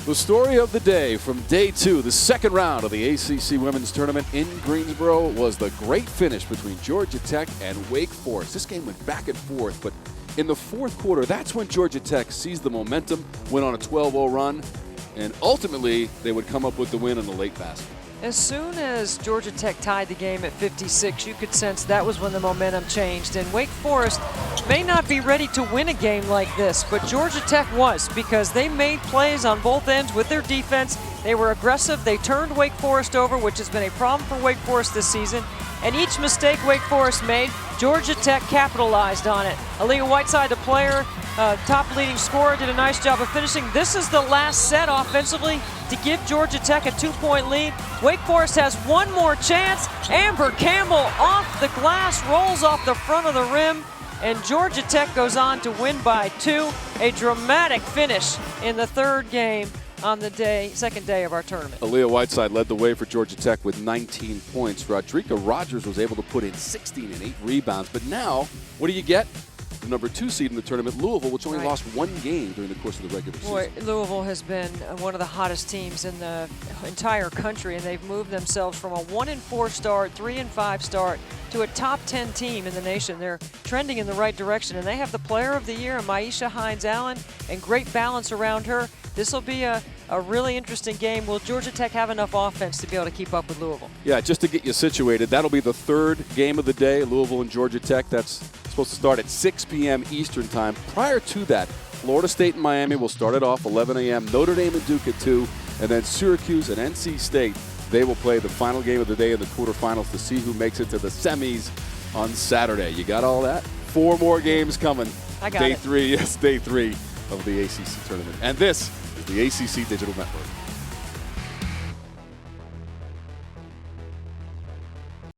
The story of the day from day 2, the second round of the ACC Women's Tournament in Greensboro, was the great finish between Georgia Tech and Wake Forest. This game went back and forth, but in the fourth quarter, that's when Georgia Tech seized the momentum, went on a 12-0 run, and ultimately they would come up with the win in the late basket. As soon as Georgia Tech tied the game at 56, you could sense that was when the momentum changed. And Wake Forest may not be ready to win a game like this, but Georgia Tech was, because they made plays on both ends with their defense. They were aggressive. They turned Wake Forest over, which has been a problem for Wake Forest this season. And each mistake Wake Forest made, Georgia Tech capitalized on it. Aaliyah Whiteside, the player, top leading scorer, did a nice job of finishing. This is the last set offensively to give Georgia Tech a 2-point lead. Wake Forest has one more chance. Amber Campbell off the glass, rolls off the front of the rim, and Georgia Tech goes on to win by 2. A dramatic finish in the third game on the second day of our tournament. Aaliyah Whiteside led the way for Georgia Tech with 19 points. Roddreka Rogers was able to put in 16 and 8 rebounds. But now, what do you get? The number 2 seed in the tournament, Louisville, which only lost one game during the course of the regular season. Louisville has been one of the hottest teams in the entire country, and they've moved themselves from a 1-4 start, 3-5 start, to a top 10 team in the nation. They're trending in the right direction, and they have the player of the year, Maisha Hines-Allen, and great balance around her. This will be a really interesting game. Will Georgia Tech have enough offense to be able to keep up with Louisville? Yeah, just to get you situated, that'll be the third game of the day, Louisville and Georgia Tech. That's supposed to start at 6 p.m. Eastern time. Prior to that, Florida State and Miami will start it off 11 a.m., Notre Dame and Duke at 2, and then Syracuse and NC State, they will play the final game of the day in the quarterfinals to see who makes it to the semis on Saturday. You got all that? 4 more games coming. I got Day it. 3, yes, day 3 of the ACC tournament. And this is the ACC Digital Network.